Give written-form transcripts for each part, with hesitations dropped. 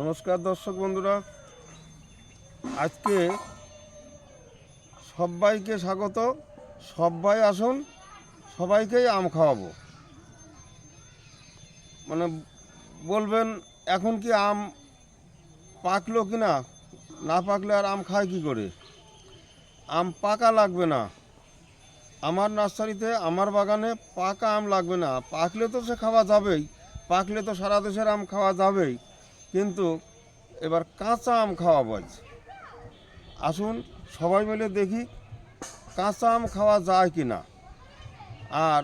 নমস্কার দর্শক বন্ধুরা, আজকে সবাইকে স্বাগত। সবাই আসুন, সবাইকেই আম খাওয়াবো। মানে বলবেন এখন কি আম পাকলো কি না, না পাকলে আর আম খায় কি করে? আম পাকা লাগবে না। আমার নার্সারিতে, আমার বাগানে পাকা আম লাগবে না। পাকলে তো সে খাওয়া যাবেই, পাকলে তো সারা দেশের আম খাওয়া যাবেই, কিন্তু এবার কাঁচা আম খাওয়াবো আজ। আসুন সবাই মিলে দেখি কাঁচা আম খাওয়া যায় কি না, আর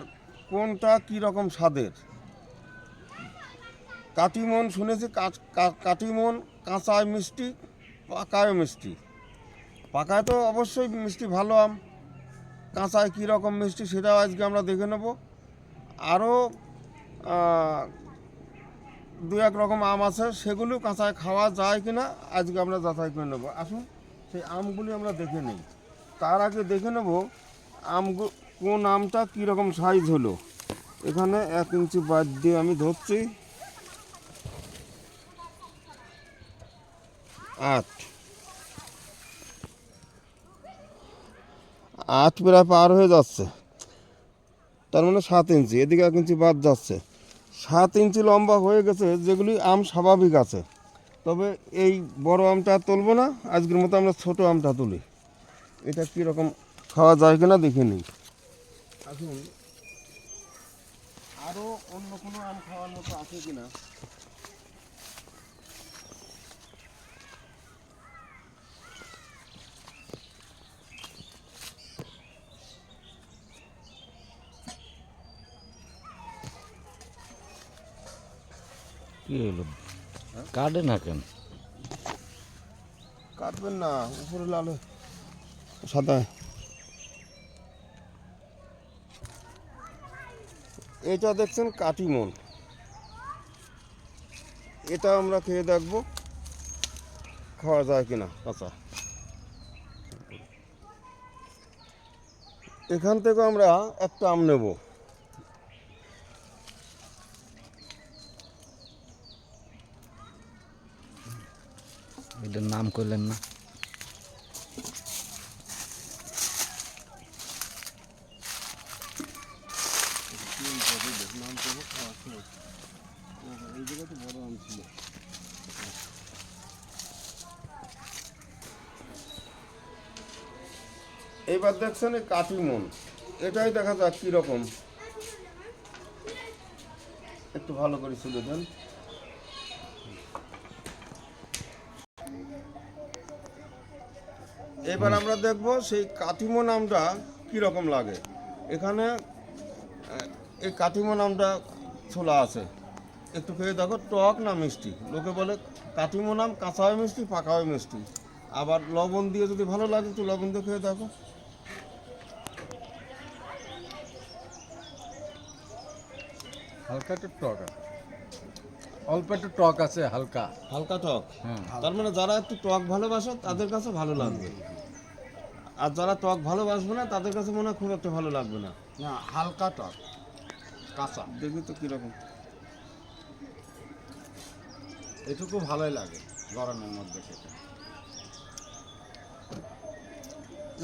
কোনটা কী রকম স্বাদের। কাটিমন শুনেছি, কাটিমন কাঁচায় মিষ্টি, পাকায় মিষ্টি। পাকায় তো অবশ্যই মিষ্টি ভালো আম, কাঁচায় কী রকম মিষ্টি সেটাও আজকে আমরা দেখে নেব। আরও দু এক রকম আম আছে, সেগুলো কাঁচায় খাওয়া যায় কি না আজকে আমরা যাচাই করে নেব। আসুন সেই আমগুলি আমরা দেখে নিই। তার আগে দেখে নেব কোন আমটা কীরকম সাইজ হলো। এখানে 1 ইঞ্চি বাদ দিয়ে আমি ধরছি। 8 প্রায় পার হয়ে যাচ্ছে, তার মানে 7 ইঞ্চি, এদিকে 1 ইঞ্চি বাদ যাচ্ছে। 7 ইঞ্চি লম্বা হয়ে গেছে, যেগুলি আম স্বাভাবিক আছে। তবে এই বড় আমটা তুলবো না, আজকের মতো আমরা ছোট আমটা তুলি। এটা কীরকম খাওয়া যায় কিনা দেখে নিই। আসুন আরও অন্য কোনো আম খাওয়ার মতো আছে কিনা। কি হলো, কাটে না কেন? কাটবেন না, উপরে লাল সাদা। এটা দেখছেন কাটিমন, এটা আমরা খেয়ে দেখব খাওয়া যায় কিনা কাঁচা। এখান থেকে আমরা একটা আম নেব। এটার নাম করলেন না? এইবার দেখছেন এই কাটিমন, এটাই দেখা যাক কীরকম। একটু ভালো করে ছুলে দেন। এবার আমরা দেখব সেই কাটিমন আমটা কীরকম লাগে। এখানে এই কাটিমন আমটা ছোলা আছে, একটু খেয়ে দেখো টক না মিষ্টি। লোকে বলে কাটিমন আম কাঁচা হয় মিষ্টি, পাকা হয় মিষ্টি। আবার লবণ দিয়ে যদি ভালো লাগে একটু লবণ দিয়ে খেয়ে দেখো। হালকা একটু টক আছে, অল্প একটু টক আছে, হালকা হালকা টক, হ্যাঁ। তার মানে যারা একটু টক ভালোবাসে তাদের কাছে ভালো লাগবে, আর যারা টক ভালোবাসবে না তাদের কাছে মনে হয় খুব একটা ভালো লাগবে না। না, হালকা টক, কাঁচা, দেখি তো কীরকম। এটুকু ভালোই লাগে গরমের মধ্যে খেতে।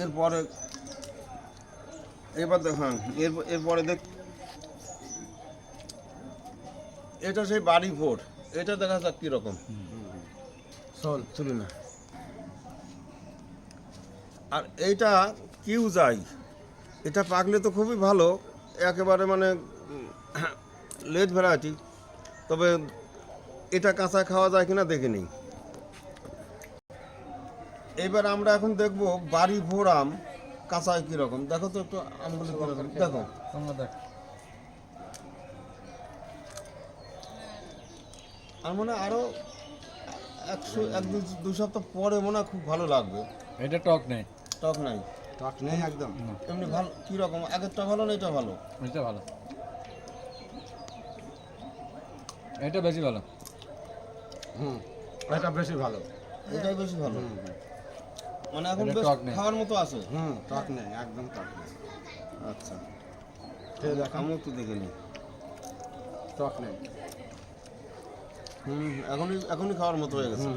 এরপরে এবার দেখ, হ্যাঁ এরপরে দেখ, এটা সেই বাড়ি ভোর, এটা দেখা যাক কীরকম। চল চলি না। আর এইটা কিউ যাই, এটা পাকলে তো খুবই ভালো, একেবারে মানে লেট ভ্যারাইটি। তবে এটা কাঁচা খাওয়া যায় কিনা দেখে নিই। এবার আমরা এখন দেখব বাড়ি ভোর আম কাঁচায় কীরকম। দেখো তো একটু আমগুলো কীরকম, দেখো। তোমরা দেখ, আর মনে হয় আরও 1 2 সপ্তাহ পরে মনে হয় খুব ভালো লাগবে। এটা টক নেই, টক নাই, টক নেই একদম। এমনি ভালো কীরকম, আগেরটা ভালো না এটা ভালো? এটা ভালো, এটা বেশি ভালো। এটা বেশি ভালো, এটাই বেশি ভালো। মানে এখন এটা বেশ টক নেই। খাওয়ার মতো আছে। টক নেই, একদম টক নেই। আচ্ছা, খেয়ে দেখ, আমিও একটু দেখে নিই। টক নেই। এখনই খাওয়ার মতো হয়ে গেছে